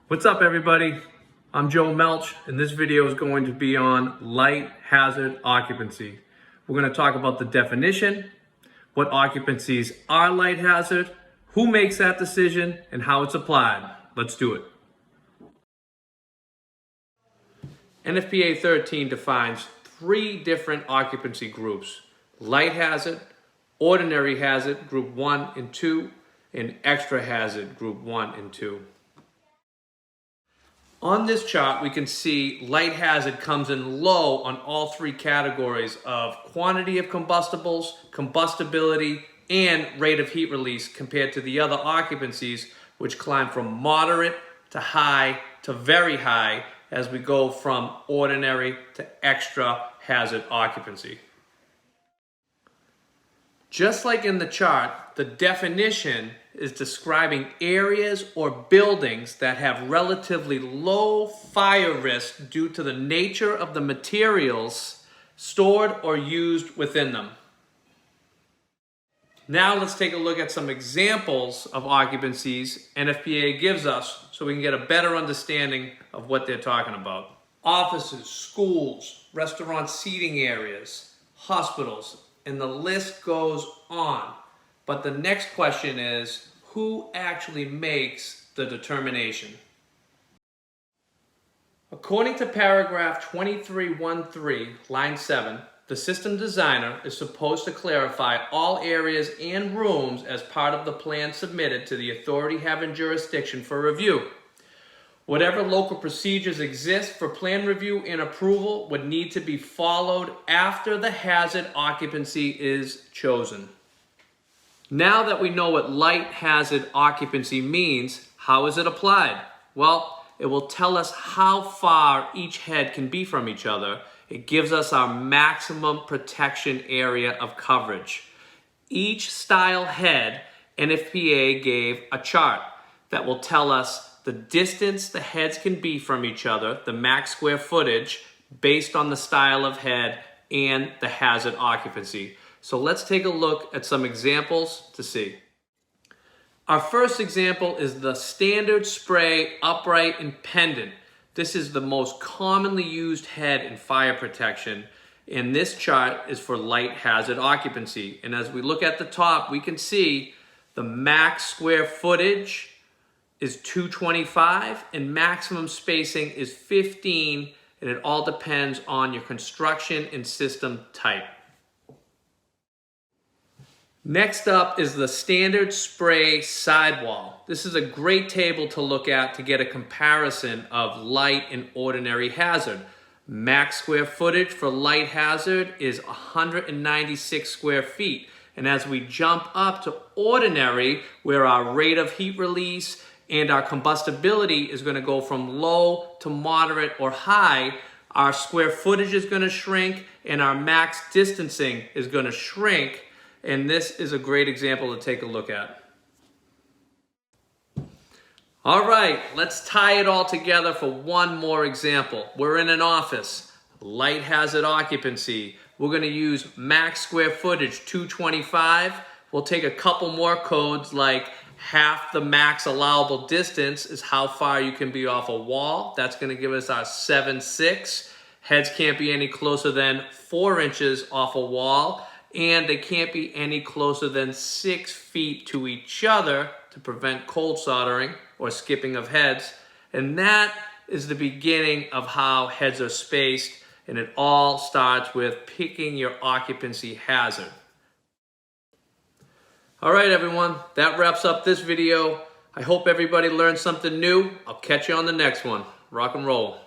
What's up, everybody? I'm Joe Melch, and this video is going to be on light hazard occupancy. We're going to talk about the definition, what occupancies are light hazard, who makes that decision, and how it's applied. Let's do it. NFPA 13 defines three different occupancy groups: light hazard, ordinary hazard, group 1 and 2, and extra hazard, group 1 and 2. On this chart, we can see light hazard comes in low on all three categories of quantity of combustibles, combustibility, and rate of heat release compared to the other occupancies, which climb from moderate to high to very high as we go from ordinary to extra hazard occupancy. Just like in the chart, the definition is describing areas or buildings that have relatively low fire risk due to the nature of the materials stored or used within them. Now let's take a look at some examples of occupancies NFPA gives us so we can get a better understanding of what they're talking about. Offices, schools, restaurant seating areas, hospitals, and the list goes on. But the next question is, who actually makes the determination? According to paragraph 2313, line 7, the system designer is supposed to clarify all areas and rooms as part of the plan submitted to the authority having jurisdiction for review. Whatever local procedures exist for plan review and approval would need to be followed after the hazard occupancy is chosen. Now that we know what light hazard occupancy means, how is it applied? Well, it will tell us how far each head can be from each other. It gives us our maximum protection area of coverage. Each style head, NFPA gave a chart that will tell us the distance the heads can be from each other, the max square footage, based on the style of head and the hazard occupancy. So let's take a look at some examples to see. Our first example is the standard spray upright and pendant. This is the most commonly used head in fire protection, and this chart is for light hazard occupancy. And as we look at the top, we can see the max square footage is 225 and maximum spacing is 15, and it all depends on your construction and system type. Next up is the standard spray sidewall. This is a great table to look at to get a comparison of light and ordinary hazard. Max square footage for light hazard is 196 square feet. And as we jump up to ordinary, where our rate of heat release and our combustibility is going to go from low to moderate or high, our square footage is going to shrink and our max distancing is going to shrink. And this is a great example to take a look at. All right, let's tie it all together for one more example. We're in an office, light hazard occupancy. We're going to use max square footage, 225. We'll take a couple more codes like half the max allowable distance is how far you can be off a wall. That's going to give us our 7.6. Heads can't be any closer than 4 inches off a wall, and they can't be any closer than 6 feet to each other to prevent cold soldering or skipping of heads. And that is the beginning of how heads are spaced, and it all starts with picking your occupancy hazard. All right, everyone, that wraps up this video. I hope everybody learned something new. I'll catch you on the next one. Rock and roll.